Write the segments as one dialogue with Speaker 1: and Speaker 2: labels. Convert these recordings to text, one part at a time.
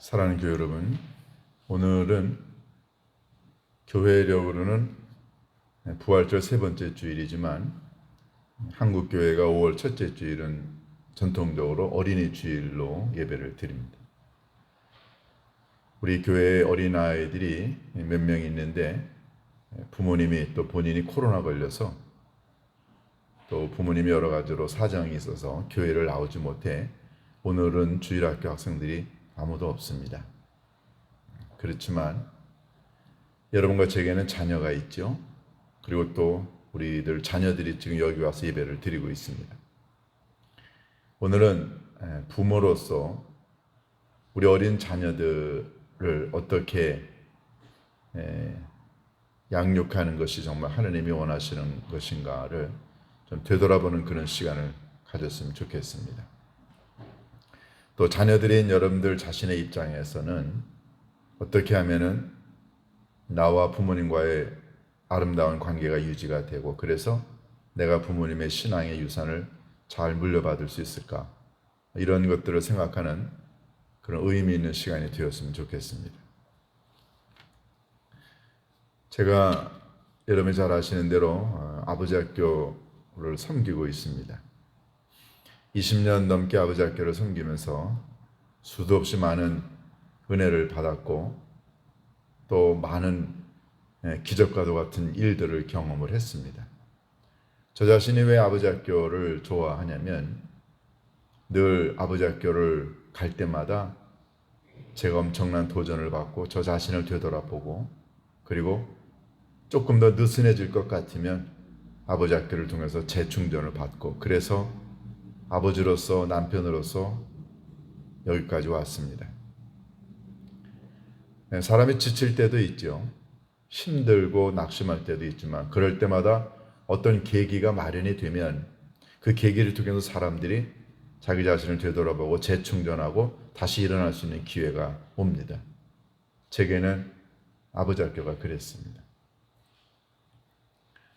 Speaker 1: 사랑하는 교회 여러분, 오늘은 교회력으로는 부활절 세 번째 주일이지만 한국 교회가 5월 첫째 주일은 전통적으로 어린이 주일로 예배를 드립니다. 우리 교회에 어린아이들이 몇 명 있는데 부모님이 또 본인이 코로나 걸려서 또 부모님이 여러 가지로 사정이 있어서 교회를 나오지 못해 오늘은 주일학교 학생들이 아무도 없습니다. 그렇지만 여러분과 제게는 자녀가 있죠. 그리고 또 우리들 자녀들이 지금 여기 와서 예배를 드리고 있습니다. 오늘은 부모로서 우리 어린 자녀들을 어떻게 양육하는 것이 정말 하나님이 원하시는 것인가를 좀 되돌아보는 그런 시간을 가졌으면 좋겠습니다. 또 자녀들인 여러분들 자신의 입장에서는 어떻게 하면은 나와 부모님과의 아름다운 관계가 유지가 되고 그래서 내가 부모님의 신앙의 유산을 잘 물려받을 수 있을까? 이런 것들을 생각하는 그런 의미 있는 시간이 되었으면 좋겠습니다. 제가 여러분이 잘 아시는 대로 아버지 학교를 섬기고 있습니다. 20년 넘게 아버지 학교를 섬기면서 수도 없이 많은 은혜를 받았고 또 많은 기적과도 같은 일들을 경험을 했습니다. 저 자신이 왜 아버지 학교를 좋아하냐면 늘 아버지 학교를 갈 때마다 제가 엄청난 도전을 받고 저 자신을 되돌아보고 그리고 조금 더 느슨해질 것 같으면 아버지 학교를 통해서 재충전을 받고 그래서 아버지로서 남편으로서 여기까지 왔습니다. 사람이 지칠 때도 있죠. 힘들고 낙심할 때도 있지만 그럴 때마다 어떤 계기가 마련이 되면 그 계기를 통해서 사람들이 자기 자신을 되돌아보고 재충전하고 다시 일어날 수 있는 기회가 옵니다. 제게는 아버지 학교가 그랬습니다.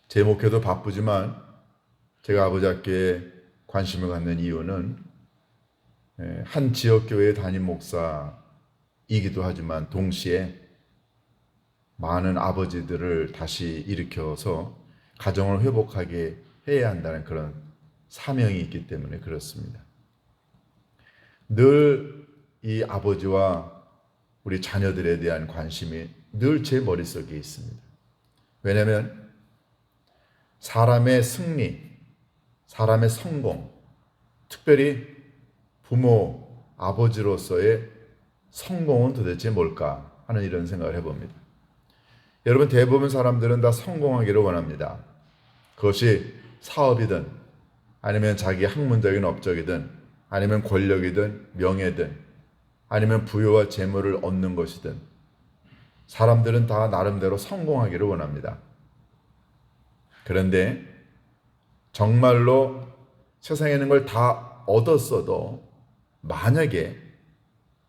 Speaker 1: 제 목회도 바쁘지만 제가 아버지 학교에 관심을 갖는 이유는 한 지역교회의 담임 목사이기도 하지만 동시에 많은 아버지들을 다시 일으켜서 가정을 회복하게 해야 한다는 그런 사명이 있기 때문에 그렇습니다. 늘 이 아버지와 우리 자녀들에 대한 관심이 늘 제 머릿속에 있습니다. 왜냐하면 사람의 승리, 사람의 성공, 특별히 부모, 아버지로서의 성공은 도대체 뭘까 하는 이런 생각을 해봅니다. 여러분 대부분 사람들은 다 성공하기를 원합니다. 그것이 사업이든 아니면 자기 학문적인 업적이든 아니면 권력이든 명예든 아니면 부여와 재물을 얻는 것이든 사람들은 다 나름대로 성공하기를 원합니다. 그런데 정말로 세상에 있는 걸 다 얻었어도 만약에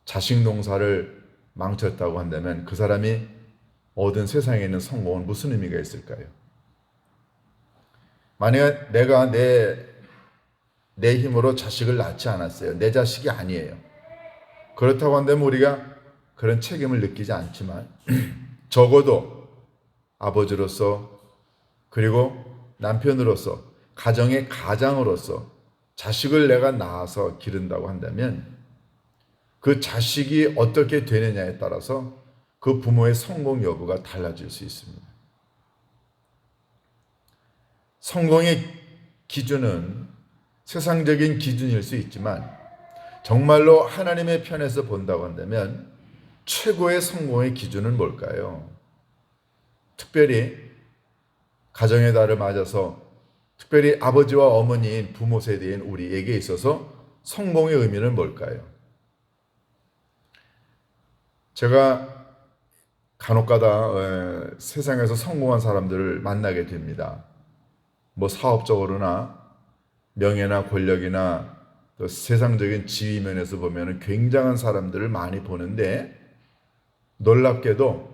Speaker 1: 자식 농사를 망쳤다고 한다면 그 사람이 얻은 세상에 있는 성공은 무슨 의미가 있을까요? 만약 내가 내 힘으로 자식을 낳지 않았어요. 내 자식이 아니에요. 그렇다고 한다면 우리가 그런 책임을 느끼지 않지만 적어도 아버지로서 그리고 남편으로서 가정의 가장으로서 자식을 내가 낳아서 기른다고 한다면 그 자식이 어떻게 되느냐에 따라서 그 부모의 성공 여부가 달라질 수 있습니다. 성공의 기준은 세상적인 기준일 수 있지만 정말로 하나님의 편에서 본다고 한다면 최고의 성공의 기준은 뭘까요? 특별히 가정의 달을 맞아서 특별히 아버지와 어머니인 부모 세대인 우리에게 있어서 성공의 의미는 뭘까요? 제가 간혹가다 세상에서 성공한 사람들을 만나게 됩니다. 뭐 사업적으로나 명예나 권력이나 또 세상적인 지위 면에서 보면 굉장한 사람들을 많이 보는데 놀랍게도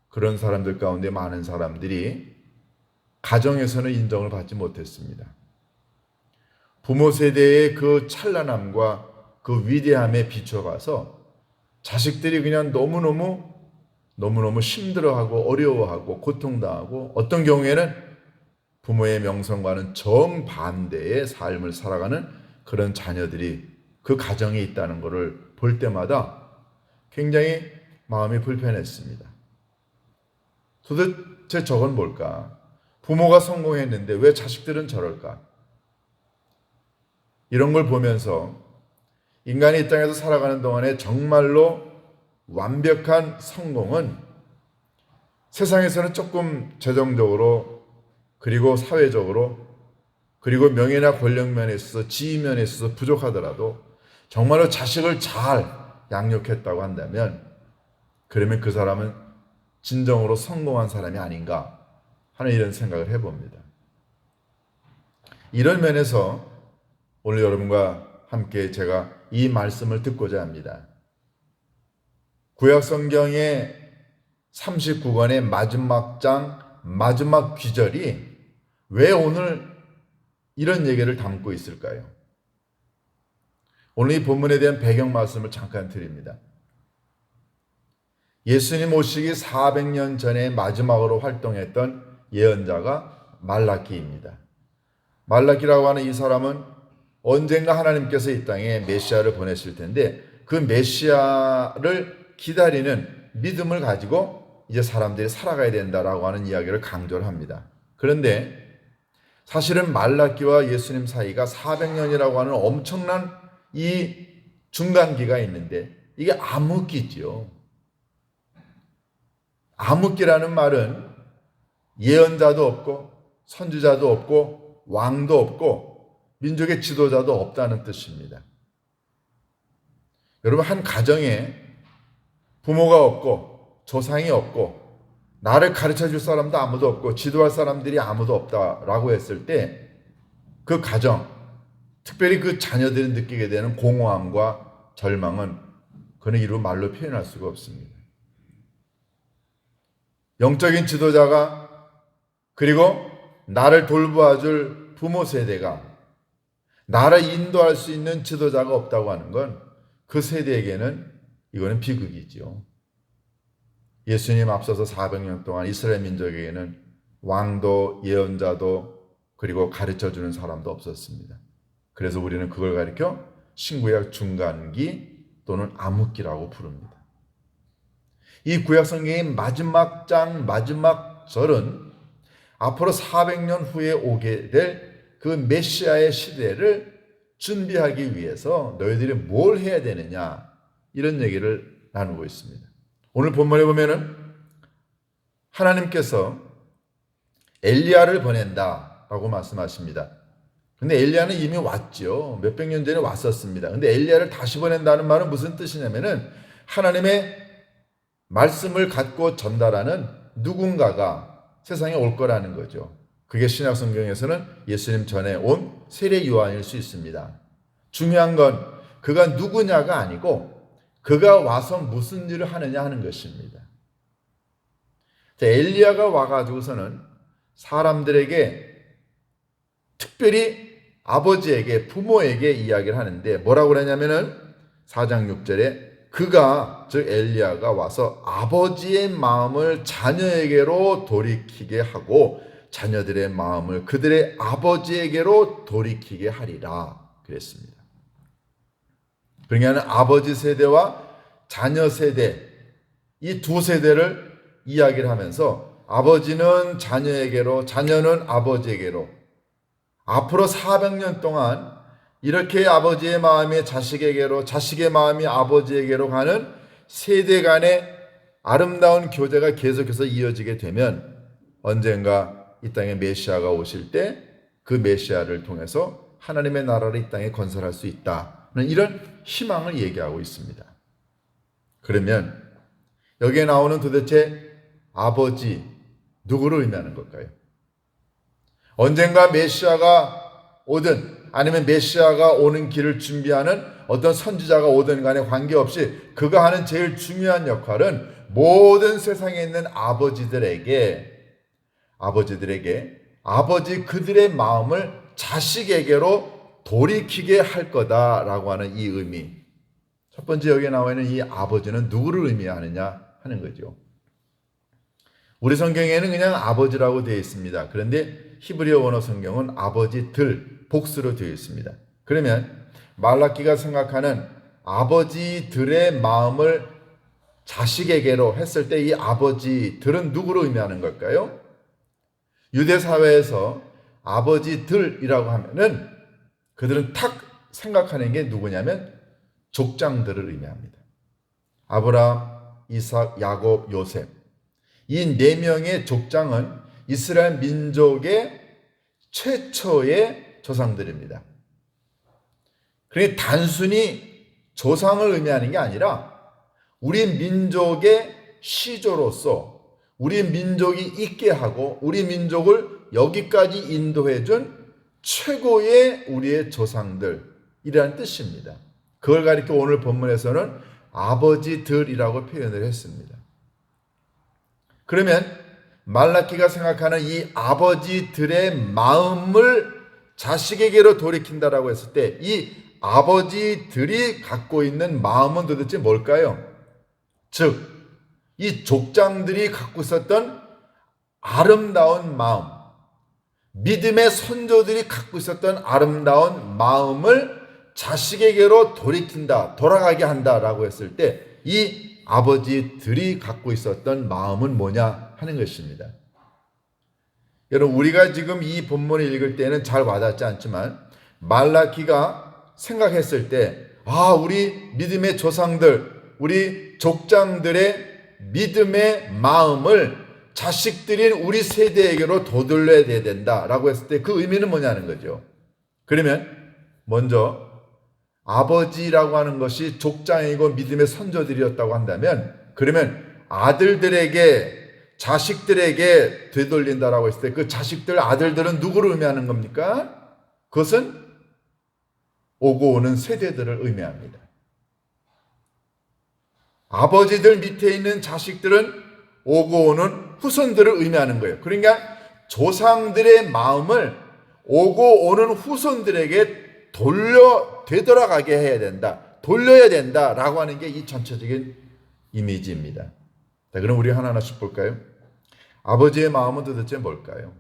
Speaker 1: 그런 사람들 가운데 많은 사람들이 가정에서는 인정을 받지 못했습니다. 부모 세대의 그 찬란함과 그 위대함에 비춰봐서 자식들이 그냥 너무너무 힘들어하고 어려워하고 고통당하고 어떤 경우에는 부모의 명성과는 정반대의 삶을 살아가는 그런 자녀들이 그 가정에 있다는 것을 볼 때마다 굉장히 마음이 불편했습니다. 도대체 저건 뭘까? 부모가 성공했는데 왜 자식들은 저럴까? 이런 걸 보면서 인간이 이 땅에서 살아가는 동안에 정말로 완벽한 성공은 세상에서는 조금 재정적으로 그리고 사회적으로 그리고 명예나 권력면에 있어서 지위면에 있어서 부족하더라도 정말로 자식을 잘 양육했다고 한다면 그러면 그 사람은 진정으로 성공한 사람이 아닌가 하는 이런 생각을 해봅니다. 이런 면에서 오늘 여러분과 함께 제가 이 말씀을 듣고자 합니다. 구약 성경의 39권의 마지막 장 마지막 귀절이 왜 오늘 이런 얘기를 담고 있을까요? 오늘 이 본문에 대한 배경 말씀을 잠깐 드립니다. 예수님 오시기 400년 전에 마지막으로 활동했던 예언자가 말라기입니다. 말라기라고 하는 이 사람은 언젠가 하나님께서 이 땅에 메시아를 보내실 텐데 그 메시아를 기다리는 믿음을 가지고 이제 사람들이 살아가야 된다라고 하는 이야기를 강조를 합니다. 그런데 사실은 말라기와 예수님 사이가 400년이라고 하는 엄청난 이 중간기가 있는데 이게 암흑기지요. 암흑기라는 말은 예언자도 없고 선지자도 없고 왕도 없고 민족의 지도자도 없다는 뜻입니다. 여러분, 한 가정에 부모가 없고 조상이 없고 나를 가르쳐 줄 사람도 아무도 없고 지도할 사람들이 아무도 없다라고 했을 때 그 가정, 특별히 그 자녀들이 느끼게 되는 공허함과 절망은 그는 이루 말로 표현할 수가 없습니다. 영적인 지도자가 그리고 나를 돌보아줄 부모 세대가 나를 인도할 수 있는 지도자가 없다고 하는 건 그 세대에게는 이거는 비극이지요. 예수님 앞서서 400년 동안 이스라엘 민족에게는 왕도 예언자도 그리고 가르쳐주는 사람도 없었습니다. 그래서 우리는 그걸 가리켜 신구약 중간기 또는 암흑기라고 부릅니다. 이 구약 성경의 마지막 장 마지막 절은 앞으로 400년 후에 오게 될 그 메시아의 시대를 준비하기 위해서 너희들이 뭘 해야 되느냐 이런 얘기를 나누고 있습니다. 오늘 본문에 보면은 하나님께서 엘리야를 보낸다라고 말씀하십니다. 근데 엘리야는 이미 왔죠. 몇백 년 전에 왔었습니다. 근데 엘리야를 다시 보낸다는 말은 무슨 뜻이냐면은 하나님의 말씀을 갖고 전달하는 누군가가 세상에 올 거라는 거죠. 그게 신약 성경에서는 예수님 전에 온 세례 요한일 수 있습니다. 중요한 건 그가 누구냐가 아니고 그가 와서 무슨 일을 하느냐 하는 것입니다. 엘리야가 와가지고서는 사람들에게 특별히 아버지에게 부모에게 이야기를 하는데 뭐라고 그러냐면은 4장 6절에 그가 즉 엘리야가 와서 아버지의 마음을 자녀에게로 돌이키게 하고 자녀들의 마음을 그들의 아버지에게로 돌이키게 하리라 그랬습니다. 그러니까 아버지 세대와 자녀 세대 이 두 세대를 이야기를 하면서 아버지는 자녀에게로 자녀는 아버지에게로 앞으로 400년 동안 이렇게 아버지의 마음이 자식에게로 자식의 마음이 아버지에게로 가는 세대 간의 아름다운 교제가 계속해서 이어지게 되면 언젠가 이 땅에 메시아가 오실 때 그 메시아를 통해서 하나님의 나라를 이 땅에 건설할 수 있다는 이런 희망을 얘기하고 있습니다. 그러면 여기에 나오는 도대체 아버지 누구를 의미하는 걸까요? 언젠가 메시아가 오든 아니면 메시아가 오는 길을 준비하는 어떤 선지자가 오든 간에 관계없이 그가 하는 제일 중요한 역할은 모든 세상에 있는 아버지들에게 아버지 그들의 마음을 자식에게로 돌이키게 할 거다라고 하는 이 의미 첫 번째 여기에 나와 있는 이 아버지는 누구를 의미하느냐 하는 거죠. 우리 성경에는 그냥 아버지라고 되어 있습니다. 그런데 히브리어 원어 성경은 아버지들 복수로 되어 있습니다. 그러면 말라기가 생각하는 아버지들의 마음을 자식에게로 했을 때 이 아버지들은 누구로 의미하는 걸까요? 유대 사회에서 아버지들이라고 하면은 그들은 탁 생각하는 게 누구냐면 족장들을 의미합니다. 아브라함, 이삭, 야곱, 요셉. 이 네 명의 족장은 이스라엘 민족의 최초의 조상들입니다. 그러니까 단순히 조상을 의미하는 게 아니라 우리 민족의 시조로서 우리 민족이 있게 하고 우리 민족을 여기까지 인도해 준 최고의 우리의 조상들이라는 뜻입니다. 그걸 가리켜 오늘 본문에서는 아버지들이라고 표현을 했습니다. 그러면 말라기가 생각하는 이 아버지들의 마음을 자식에게로 돌이킨다라고 했을 때 이 아버지들이 갖고 있는 마음은 도대체 뭘까요? 즉, 이 족장들이 갖고 있었던 아름다운 마음, 믿음의 선조들이 갖고 있었던 아름다운 마음을 자식에게로 돌이킨다, 돌아가게 한다라고 했을 때 이 아버지들이 갖고 있었던 마음은 뭐냐 하는 것입니다. 여러분, 우리가 지금 이 본문을 읽을 때는 잘 와닿지 않지만 말라기가 생각했을 때 우리 믿음의 조상들, 우리 족장들의 믿음의 마음을 자식들인 우리 세대에게로 되돌려야 된다라고 했을 때 그 의미는 뭐냐는 거죠. 그러면 먼저 아버지라고 하는 것이 족장이고 믿음의 선조들이었다고 한다면 그러면 아들들에게 자식들에게 되돌린다라고 했을 때 그 자식들 아들들은 누구를 의미하는 겁니까? 그것은 오고 오는 세대들을 의미합니다. 아버지들 밑에 있는 자식들은 오고 오는 후손들을 의미하는 거예요. 그러니까 조상들의 마음을 오고 오는 후손들에게 되돌아가게 해야 된다. 돌려야 된다라고 하는 게 이 전체적인 이미지입니다. 자, 그럼 우리 하나하나씩 볼까요? 아버지의 마음은 도대체 뭘까요?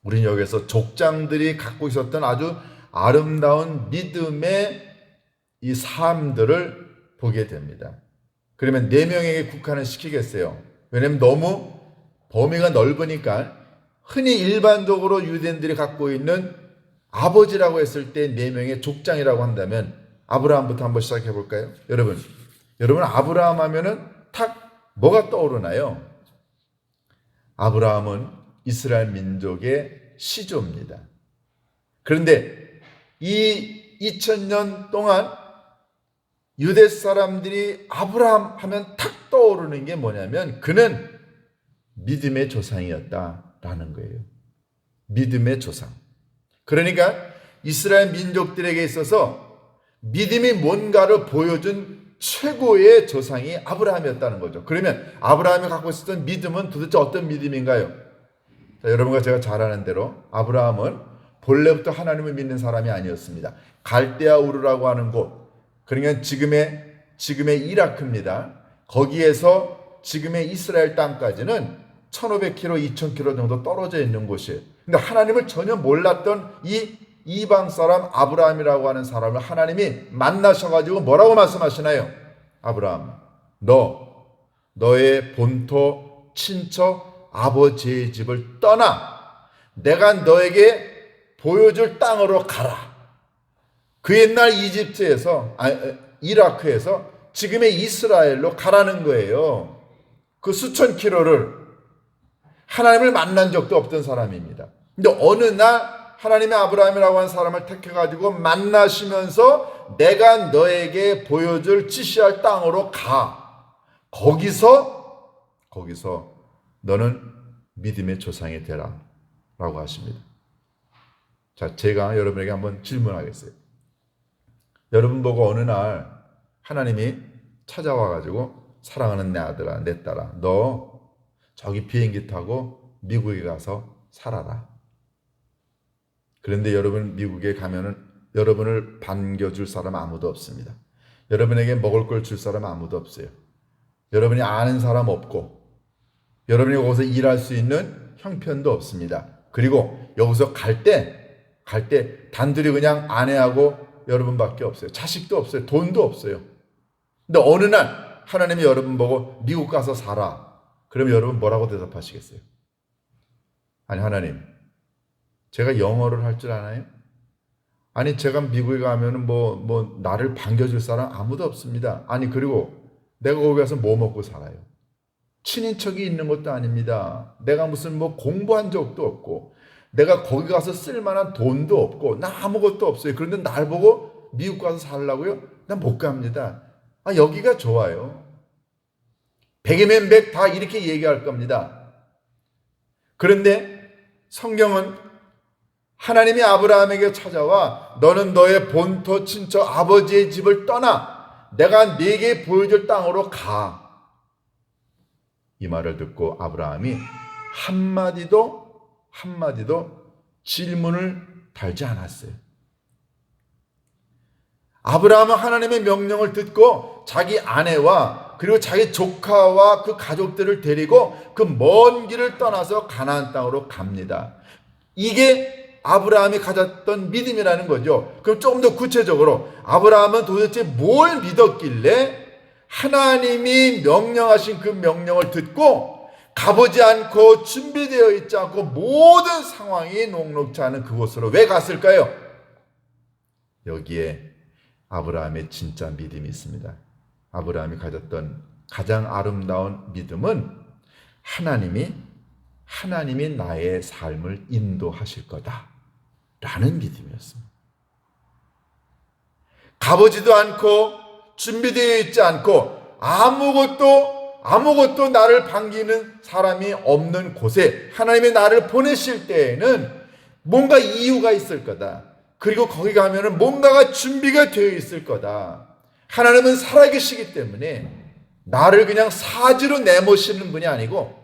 Speaker 1: 우리는 여기서 족장들이 갖고 있었던 아주 아름다운 믿음의 이 삶들을 보게 됩니다. 그러면 4명에게 국한을 시키겠어요. 왜냐하면 너무 범위가 넓으니까 흔히 일반적으로 유대인들이 갖고 있는 아버지라고 했을 때 4명의 족장이라고 한다면 아브라함부터 한번 시작해 볼까요? 여러분 아브라함 하면은 탁 뭐가 떠오르나요? 아브라함은 이스라엘 민족의 시조입니다. 그런데 이 2000년 동안 유대 사람들이 아브라함 하면 탁 떠오르는 게 뭐냐면 그는 믿음의 조상이었다라는 거예요. 믿음의 조상. 그러니까 이스라엘 민족들에게 있어서 믿음이 뭔가를 보여준 최고의 조상이 아브라함이었다는 거죠. 그러면 아브라함이 갖고 있었던 믿음은 도대체 어떤 믿음인가요? 자, 여러분과 제가 잘 아는 대로 아브라함은 본래부터 하나님을 믿는 사람이 아니었습니다. 갈대아 우르라고 하는 곳, 그러니까 지금의 이라크입니다. 거기에서 지금의 이스라엘 땅까지는 1500km, 2000km 정도 떨어져 있는 곳이에요. 근데 하나님을 전혀 몰랐던 이 이방 사람 아브라함이라고 하는 사람을 하나님이 만나셔가지고 뭐라고 말씀하시나요? 아브라함, 너의 본토, 친척, 아버지의 집을 떠나 내가 너에게 보여줄 땅으로 가라. 그 옛날 이라크에서 지금의 이스라엘로 가라는 거예요. 그 수천 킬로를 하나님을 만난 적도 없던 사람입니다. 근데 어느 날 하나님의 아브라함이라고 하는 사람을 택해가지고 만나시면서 내가 너에게 보여줄 지시할 땅으로 가. 거기서 너는 믿음의 조상이 되라 라고 하십니다. 자, 제가 여러분에게 한번 질문하겠어요. 여러분 보고 어느 날 하나님이 찾아와가지고 사랑하는 내 아들아, 내 딸아, 너 저기 비행기 타고 미국에 가서 살아라. 그런데 여러분 미국에 가면은 여러분을 반겨줄 사람 아무도 없습니다. 여러분에게 먹을 걸 줄 사람 아무도 없어요. 여러분이 아는 사람 없고 여러분이 거기서 일할 수 있는 형편도 없습니다. 그리고 여기서 갈 때 단둘이 그냥 아내하고 여러분밖에 없어요. 자식도 없어요. 돈도 없어요. 근데 어느 날 하나님이 여러분 보고 미국 가서 살아. 그럼 여러분 뭐라고 대답하시겠어요? 아니 하나님, 제가 영어를 할 줄 아나요? 아니 제가 미국에 가면은 뭐 나를 반겨줄 사람 아무도 없습니다. 아니 그리고 내가 거기 가서 뭐 먹고 살아요? 친인척이 있는 것도 아닙니다. 내가 무슨 뭐 공부한 적도 없고 내가 거기 가서 쓸만한 돈도 없고 나 아무것도 없어요. 그런데 날 보고 미국 가서 살라고요? 난 못 갑니다. 아 여기가 좋아요. 백이면 백 다 이렇게 얘기할 겁니다. 그런데 성경은 하나님이 아브라함에게 찾아와 너는 너의 본토 친척 아버지의 집을 떠나 내가 네게 보여줄 땅으로 가. 이 말을 듣고 아브라함이 한마디도 질문을 달지 않았어요. 아브라함은 하나님의 명령을 듣고 자기 아내와 그리고 자기 조카와 그 가족들을 데리고 그 먼 길을 떠나서 가나안 땅으로 갑니다. 이게 아브라함이 가졌던 믿음이라는 거죠. 그럼 조금 더 구체적으로 아브라함은 도대체 뭘 믿었길래 하나님이 명령하신 그 명령을 듣고 가보지 않고 준비되어 있지 않고 모든 상황이 녹록지 않은 그곳으로 왜 갔을까요? 여기에 아브라함의 진짜 믿음이 있습니다. 아브라함이 가졌던 가장 아름다운 믿음은 하나님이 나의 삶을 인도하실 거다라는 믿음이었습니다. 가보지도 않고 준비되어 있지 않고 아무것도 나를 반기는 사람이 없는 곳에 하나님이 나를 보내실 때에는 뭔가 이유가 있을 거다. 그리고 거기 가면은 뭔가가 준비가 되어 있을 거다. 하나님은 살아계시기 때문에 나를 그냥 사지로 내모시는 분이 아니고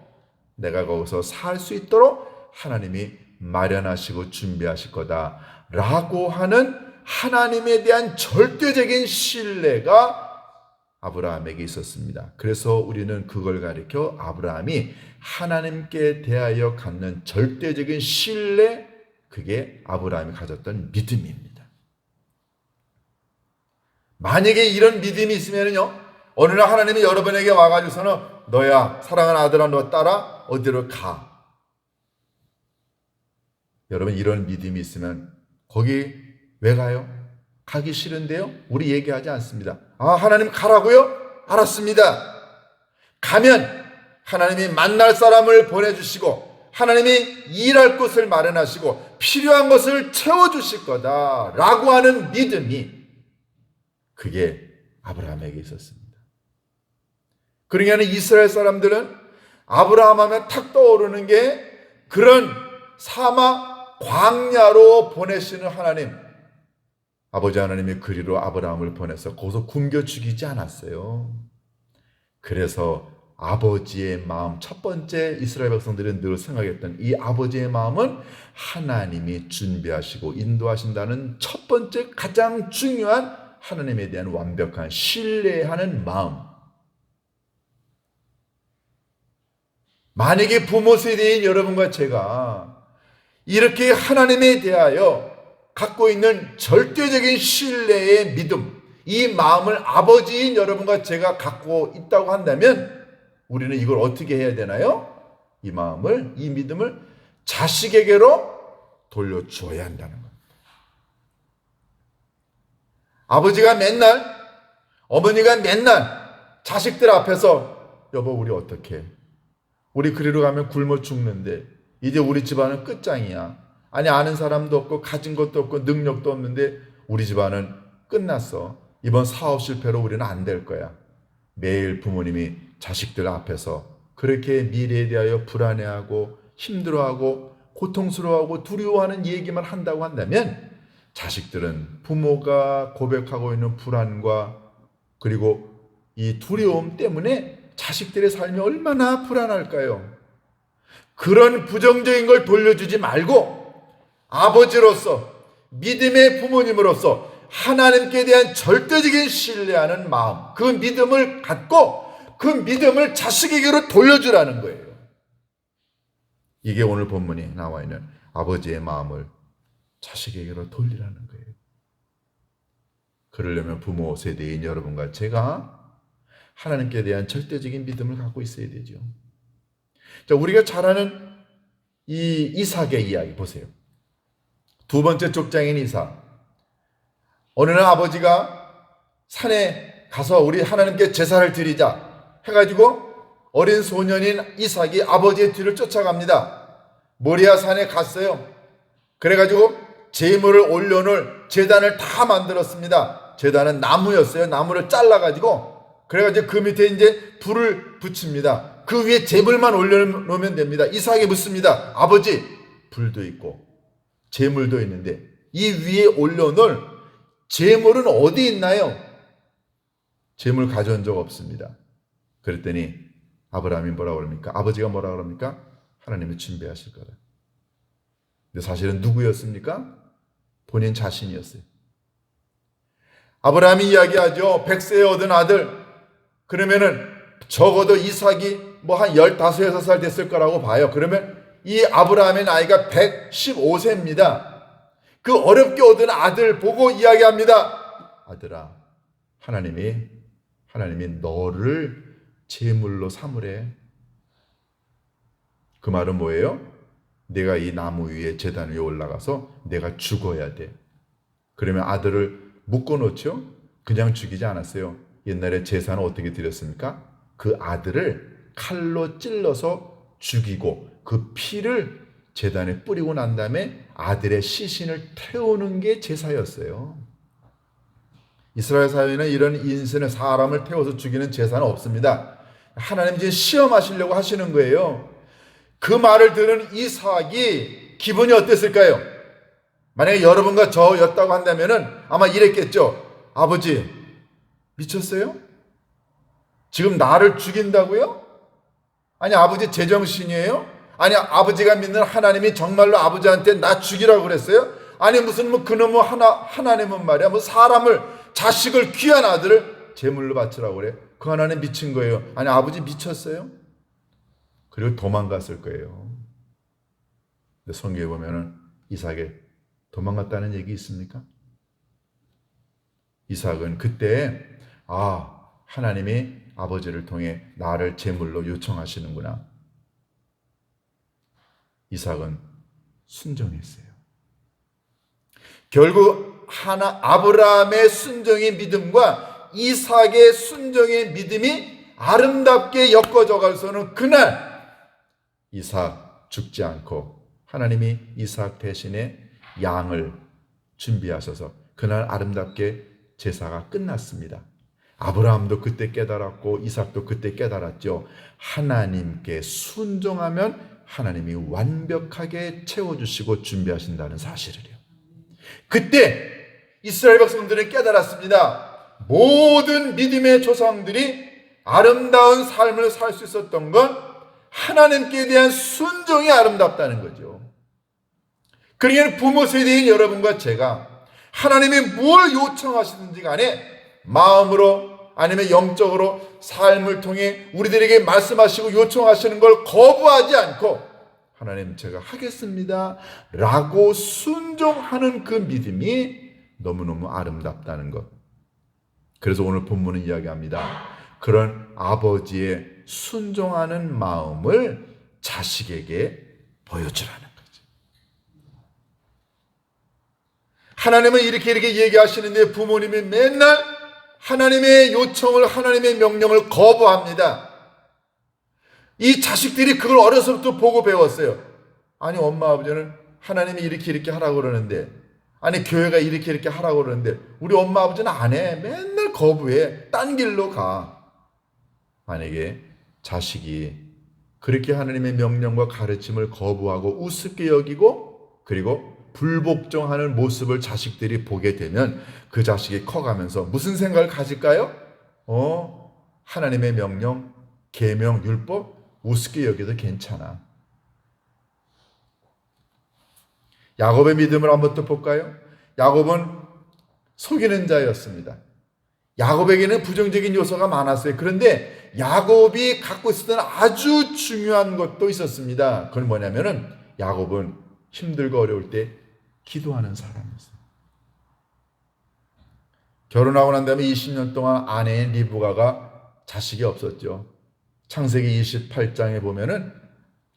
Speaker 1: 내가 거기서 살 수 있도록 하나님이 마련하시고 준비하실 거다라고 하는 하나님에 대한 절대적인 신뢰가 아브라함에게 있었습니다. 그래서 우리는 그걸 가리켜 아브라함이 하나님께 대하여 갖는 절대적인 신뢰, 그게 아브라함이 가졌던 믿음입니다. 만약에 이런 믿음이 있으면요, 어느 날 하나님이 여러분에게 와가지고서는 너야 사랑하는 아들아 너 따라 어디로 가. 여러분 이런 믿음이 있으면 거기 왜 가요? 가기 싫은데요? 우리 얘기하지 않습니다. 아 하나님 가라고요? 알았습니다. 가면 하나님이 만날 사람을 보내주시고 하나님이 일할 곳을 마련하시고 필요한 것을 채워주실 거다라고 하는 믿음이 그게 아브라함에게 있었습니다. 그러니까 이스라엘 사람들은 아브라함 하면 탁 떠오르는 게 그런 사막 광야로 보내시는 하나님, 아버지 하나님이 그리로 아브라함을 보내서 거기서 굶겨 죽이지 않았어요. 그래서 아버지의 마음, 첫 번째 이스라엘 백성들은 늘 생각했던 이 아버지의 마음은 하나님이 준비하시고 인도하신다는 첫 번째 가장 중요한 하나님에 대한 완벽한 신뢰하는 마음. 만약에 부모 세대인 여러분과 제가 이렇게 하나님에 대하여 갖고 있는 절대적인 신뢰의 믿음, 이 마음을 아버지인 여러분과 제가 갖고 있다고 한다면 우리는 이걸 어떻게 해야 되나요? 이 마음을, 이 믿음을 자식에게로 돌려주어야 한다는 겁니다. 아버지가 맨날, 어머니가 맨날 자식들 앞에서 여보 우리 어떡해? 우리 그리로 가면 굶어 죽는데 이제 우리 집안은 끝장이야. 아니 아는 사람도 없고 가진 것도 없고 능력도 없는데 우리 집안은 끝났어. 이번 사업 실패로 우리는 안 될 거야. 매일 부모님이 자식들 앞에서 그렇게 미래에 대하여 불안해하고 힘들어하고 고통스러워하고 두려워하는 얘기만 한다고 한다면 자식들은 부모가 고백하고 있는 불안과 그리고 이 두려움 때문에 자식들의 삶이 얼마나 불안할까요? 그런 부정적인 걸 돌려주지 말고 아버지로서 믿음의 부모님으로서 하나님께 대한 절대적인 신뢰하는 마음, 그 믿음을 갖고 그 믿음을 자식에게로 돌려주라는 거예요. 이게 오늘 본문에 나와 있는 아버지의 마음을 자식에게로 돌리라는 거예요. 그러려면 부모 세대인 여러분과 제가 하나님께 대한 절대적인 믿음을 갖고 있어야 되죠. 자, 우리가 잘 아는 이 이삭의 이야기 보세요. 두 번째 족장인 이삭. 어느 날 아버지가 산에 가서 우리 하나님께 제사를 드리자 해가지고 어린 소년인 이삭이 아버지의 뒤를 쫓아갑니다. 모리아 산에 갔어요. 그래가지고 제물을 올려놓을 제단을 다 만들었습니다. 제단은 나무였어요. 나무를 잘라가지고 그래가지고 그 밑에 이제 불을 붙입니다. 그 위에 제물만 올려놓으면 됩니다. 이삭이 묻습니다. 아버지, 불도 있고 제물도 있는데 이 위에 올려놓을 제물은 어디 있나요? 제물 가져온 적 없습니다. 그랬더니 아브라함이 뭐라고 그럽니까? 아버지가 뭐라고 그럽니까? 하나님이 준비하실 거다. 근데 사실은 누구였습니까? 본인 자신이었어요. 아브라함이 이야기하죠. 100세에 얻은 아들. 그러면은 적어도 이삭이 뭐 한 15, 6살 됐을 거라고 봐요. 그러면 이 아브라함의 나이가 115세입니다. 그 어렵게 얻은 아들 보고 이야기합니다. 아들아, 하나님이 너를 제물로 삼으래. 그 말은 뭐예요? 내가 이 나무 위에 제단 위에 올라가서 내가 죽어야 돼. 그러면 아들을 묶어놓죠? 그냥 죽이지 않았어요. 옛날에 제사는 어떻게 드렸습니까? 그 아들을 칼로 찔러서 죽이고 그 피를 제단에 뿌리고 난 다음에 아들의 시신을 태우는 게 제사였어요. 이스라엘 사회는 이런 인생의 사람을 태워서 죽이는 제사는 없습니다. 하나님 지금 시험하시려고 하시는 거예요. 그 말을 들은 이삭이 기분이 어땠을까요? 만약에 여러분과 저였다고 한다면은 아마 이랬겠죠. 아버지, 미쳤어요? 지금 나를 죽인다고요? 아니, 아버지 제정신이에요? 아니, 아버지가 믿는 하나님이 정말로 아버지한테 나 죽이라고 그랬어요? 아니, 무슨 뭐 그놈의 하나님은 말이야, 뭐 사람을, 자식을, 귀한 아들을 제물로 바치라고 그래. 그 하나님 미친 거예요. 아니, 아버지 미쳤어요? 그리고 도망갔을 거예요. 근데 성경에 보면은 이삭이 도망갔다는 얘기 있습니까? 이삭은 그때 하나님이 아버지를 통해 나를 제물로 요청하시는구나. 이삭은 순종했어요. 결국 아브라함의 순종의 믿음과 이삭의 순종의 믿음이 아름답게 엮어져 가서는 그날 이삭 죽지 않고 하나님이 이삭 대신에 양을 준비하셔서 그날 아름답게 제사가 끝났습니다. 아브라함도 그때 깨달았고 이삭도 그때 깨달았죠. 하나님께 순종하면 하나님이 완벽하게 채워주시고 준비하신다는 사실을요. 그때 이스라엘 백성들은 깨달았습니다. 모든 믿음의 조상들이 아름다운 삶을 살 수 있었던 건 하나님께 대한 순종이 아름답다는 거죠. 그러니까 부모 세대인 여러분과 제가 하나님이 뭘 요청하시든지 간에 마음으로 아니면 영적으로 삶을 통해 우리들에게 말씀하시고 요청하시는 걸 거부하지 않고 하나님 제가 하겠습니다 라고 순종하는 그 믿음이 너무너무 아름답다는 것. 그래서 오늘 본문은 이야기합니다. 그런 아버지의 순종하는 마음을 자식에게 보여주라는 거죠. 하나님은 이렇게 얘기하시는데 부모님이 맨날 하나님의 요청을, 하나님의 명령을 거부합니다. 이 자식들이 그걸 어려서부터 보고 배웠어요. 아니, 엄마 아버지는 하나님이 이렇게 하라고 그러는데, 아니, 교회가 이렇게 하라고 그러는데 우리 엄마 아버지는 안 해. 맨날 거부해. 딴 길로 가. 만약에 자식이 그렇게 하나님의 명령과 가르침을 거부하고 우습게 여기고 그리고 불복종하는 모습을 자식들이 보게 되면 그 자식이 커가면서 무슨 생각을 가질까요? 하나님의 명령, 계명, 율법 우습게 여겨도 괜찮아. 야곱의 믿음을 한번 또 볼까요? 야곱은 속이는 자였습니다. 야곱에게는 부정적인 요소가 많았어요. 그런데 야곱이 갖고 있었던 아주 중요한 것도 있었습니다. 그건 뭐냐면은 야곱은 힘들고 어려울 때 기도하는 사람이었어요. 결혼하고 난 다음에 20년 동안 아내인 리브가가 자식이 없었죠. 창세기 28장에 보면은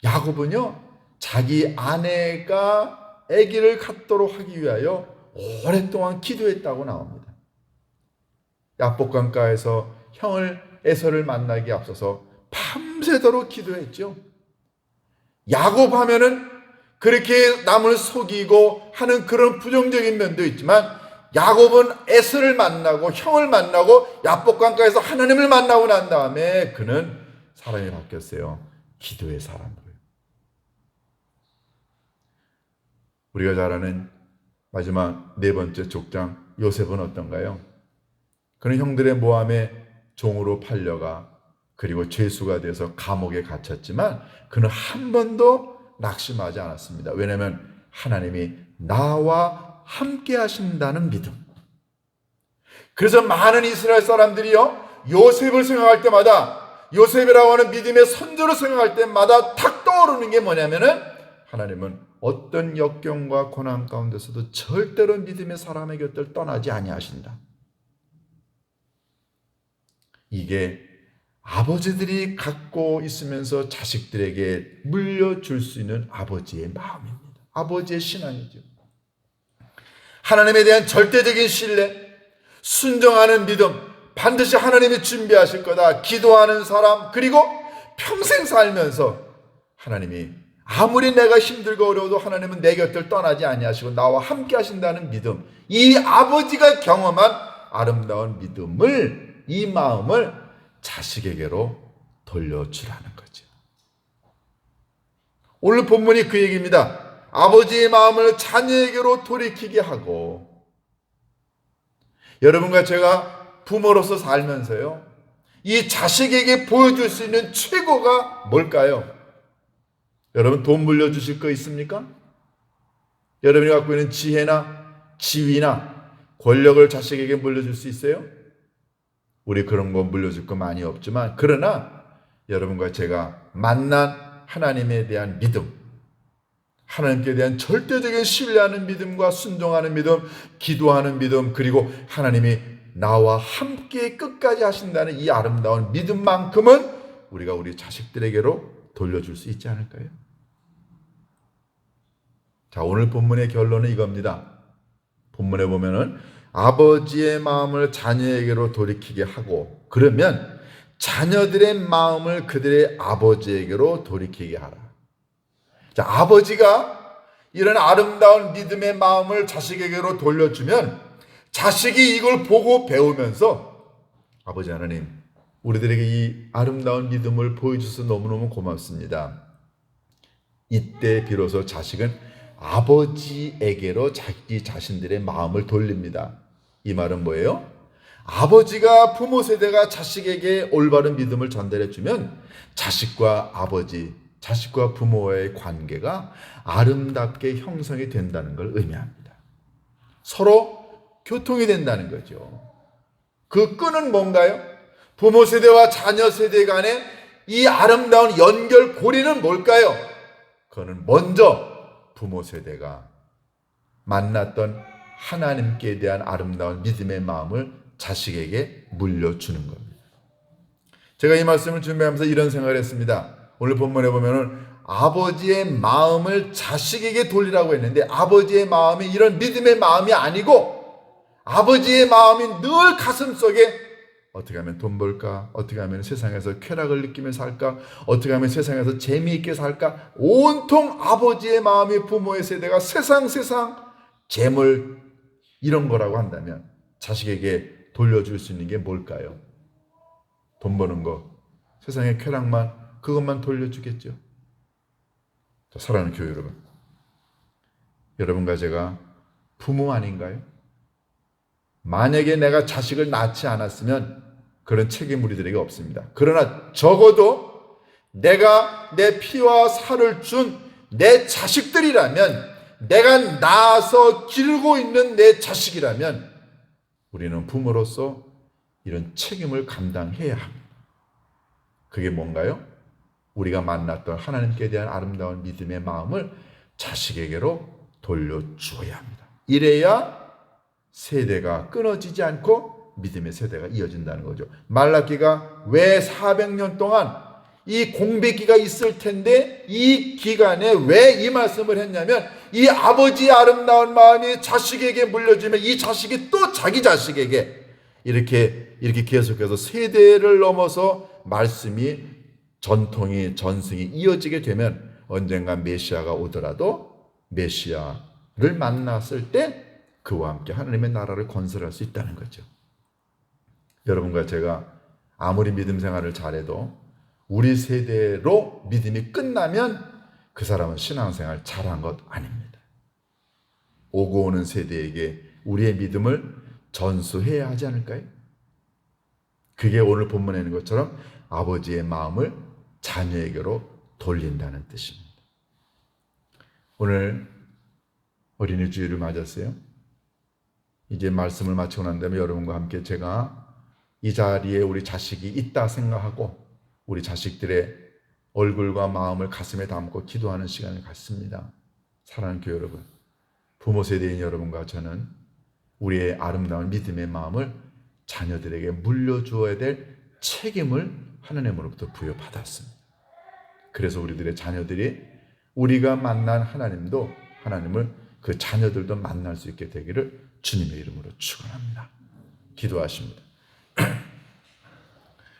Speaker 1: 야곱은요, 자기 아내가 아기를 갖도록 하기 위하여 오랫동안 기도했다고 나옵니다. 야복강가에서 형을 에서를 만나기 앞서서 밤새도록 기도했죠. 야곱 하면은 그렇게 남을 속이고 하는 그런 부정적인 면도 있지만 야곱은 에서를 만나고 형을 만나고 야복강가에서 하나님을 만나고 난 다음에 그는 사람이 바뀌었어요. 기도의 사람으로요. 우리가 잘 아는 마지막 네 번째 족장 요셉은 어떤가요? 그는 형들의 모함에 종으로 팔려가 그리고 죄수가 돼서 감옥에 갇혔지만 그는 한 번도 낙심하지 않았습니다. 왜냐하면 하나님이 나와 함께 하신다는 믿음. 그래서 많은 이스라엘 사람들이요, 요셉을 생각할 때마다, 요셉이라고 하는 믿음의 선조를 생각할 때마다 탁 떠오르는 게 뭐냐면은 하나님은 어떤 역경과 고난 가운데서도 절대로 믿음의 사람의 곁을 떠나지 아니하신다. 이게 아버지들이 갖고 있으면서 자식들에게 물려줄 수 있는 아버지의 마음입니다. 아버지의 신앙이죠. 하나님에 대한 절대적인 신뢰, 순종하는 믿음, 반드시 하나님이 준비하실 거다. 기도하는 사람, 그리고 평생 살면서 하나님이 아무리 내가 힘들고 어려워도 하나님은 내 곁을 떠나지 아니하시고 나와 함께 하신다는 믿음, 이 아버지가 경험한 아름다운 믿음을, 이 마음을 자식에게로 돌려주라는 거죠. 오늘 본문이 그 얘기입니다. 아버지의 마음을 자녀에게로 돌이키게 하고, 여러분과 제가 부모로서 살면서요, 이 자식에게 보여줄 수 있는 최고가 뭘까요? 여러분, 돈 물려주실 거 있습니까? 여러분이 갖고 있는 지혜나 지위나 권력을 자식에게 물려줄 수 있어요? 우리 그런 거 물려줄 거 많이 없지만, 그러나 여러분과 제가 만난 하나님에 대한 믿음, 하나님께 대한 절대적인 신뢰하는 믿음과 순종하는 믿음, 기도하는 믿음, 그리고 하나님이 나와 함께 끝까지 하신다는 이 아름다운 믿음만큼은 우리가 우리 자식들에게로 돌려줄 수 있지 않을까요? 자, 오늘 본문의 결론은 이겁니다. 본문에 보면은 아버지의 마음을 자녀에게로 돌이키게 하고, 그러면 자녀들의 마음을 그들의 아버지에게로 돌이키게 하라. 자, 아버지가 이런 아름다운 믿음의 마음을 자식에게로 돌려주면 자식이 이걸 보고 배우면서, 아버지 하나님, 우리들에게 이 아름다운 믿음을 보여주셔서 너무너무 고맙습니다. 이때 비로소 자식은 아버지에게로 자기 자신들의 마음을 돌립니다. 이 말은 뭐예요? 아버지가, 부모 세대가 자식에게 올바른 믿음을 전달해 주면 자식과 아버지, 자식과 부모와의 관계가 아름답게 형성이 된다는 걸 의미합니다. 서로 교통이 된다는 거죠. 그 끈은 뭔가요? 부모 세대와 자녀 세대 간의 이 아름다운 연결고리는 뭘까요? 그거는 먼저 부모 세대가 만났던 하나님께 대한 아름다운 믿음의 마음을 자식에게 물려주는 겁니다. 제가 이 말씀을 준비하면서 이런 생각을 했습니다. 오늘 본문에 보면은 아버지의 마음을 자식에게 돌리라고 했는데, 아버지의 마음이 이런 믿음의 마음이 아니고 아버지의 마음이 늘 가슴속에 어떻게 하면 돈 벌까? 어떻게 하면 세상에서 쾌락을 느끼며 살까? 어떻게 하면 세상에서 재미있게 살까? 온통 아버지의 마음이, 부모의 세대가 세상 재물 이런 거라고 한다면 자식에게 돌려줄 수 있는 게 뭘까요? 돈 버는 거, 세상의 쾌락만, 그것만 돌려주겠죠. 자, 사랑하는 교회 여러분, 여러분과 제가 부모 아닌가요? 만약에 내가 자식을 낳지 않았으면 그런 책임 우리들에게 없습니다. 그러나 적어도 내가 내 피와 살을 준 내 자식들이라면, 내가 낳아서 기르고 있는 내 자식이라면 우리는 부모로서 이런 책임을 감당해야 합니다. 그게 뭔가요? 우리가 만났던 하나님께 대한 아름다운 믿음의 마음을 자식에게로 돌려주어야 합니다. 이래야 세대가 끊어지지 않고 믿음의 세대가 이어진다는 거죠. 말라기가 왜 400년 동안 이 공백기가 있을 텐데 이 기간에 왜 이 말씀을 했냐면 이 아버지의 아름다운 마음이 자식에게 물려지면 이 자식이 또 자기 자식에게 이렇게 계속해서 세대를 넘어서 말씀이 전통이 전승이 이어지게 되면 언젠가 메시아가 오더라도 메시아를 만났을 때 그와 함께 하나님의 나라를 건설할 수 있다는 거죠. 여러분과 제가 아무리 믿음 생활을 잘해도 우리 세대로 믿음이 끝나면 그 사람은 신앙생활 잘한 것 아닙니다. 오고 오는 세대에게 우리의 믿음을 전수해야 하지 않을까요? 그게 오늘 본문에 있는 것처럼 아버지의 마음을 자녀에게로 돌린다는 뜻입니다. 오늘 어린이 주일을 맞았어요. 이제 말씀을 마치고 난 다음에 여러분과 함께 제가 이 자리에 우리 자식이 있다 생각하고 우리 자식들의 얼굴과 마음을 가슴에 담고 기도하는 시간을 갖습니다. 사랑하는 교회 여러분, 부모 세대인 여러분과 저는 우리의 아름다운 믿음의 마음을 자녀들에게 물려주어야 될 책임을 하나님으로부터 부여받았습니다. 그래서 우리들의 자녀들이 우리가 만난 하나님을 그 자녀들도 만날 수 있게 되기를 주님의 이름으로 축원합니다. 기도하십니다.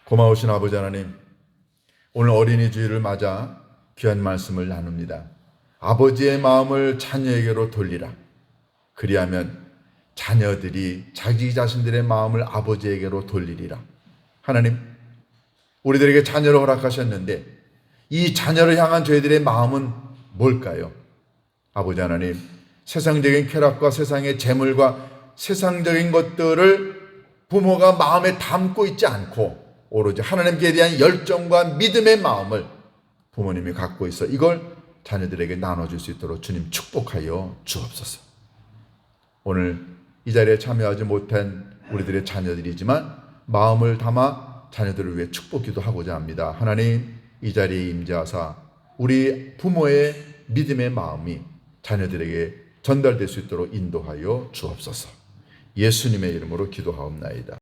Speaker 1: 고마우신 아버지 하나님, 오늘 어린이 주일을 맞아 귀한 말씀을 나눕니다. 아버지의 마음을 자녀에게로 돌리라. 그리하면 자녀들이 자기 자신들의 마음을 아버지에게로 돌리리라. 하나님, 우리들에게 자녀를 허락하셨는데 이 자녀를 향한 저희들의 마음은 뭘까요? 아버지 하나님, 세상적인 쾌락과 세상의 재물과 세상적인 것들을 부모가 마음에 담고 있지 않고 오로지 하나님께 대한 열정과 믿음의 마음을 부모님이 갖고 있어 이걸 자녀들에게 나눠줄 수 있도록 주님 축복하여 주옵소서. 오늘 이 자리에 참여하지 못한 우리들의 자녀들이지만 마음을 담아 자녀들을 위해 축복기도 하고자 합니다. 하나님, 이 자리에 임재하사 우리 부모의 믿음의 마음이 자녀들에게 전달될 수 있도록 인도하여 주옵소서. 예수님의 이름으로 기도하옵나이다.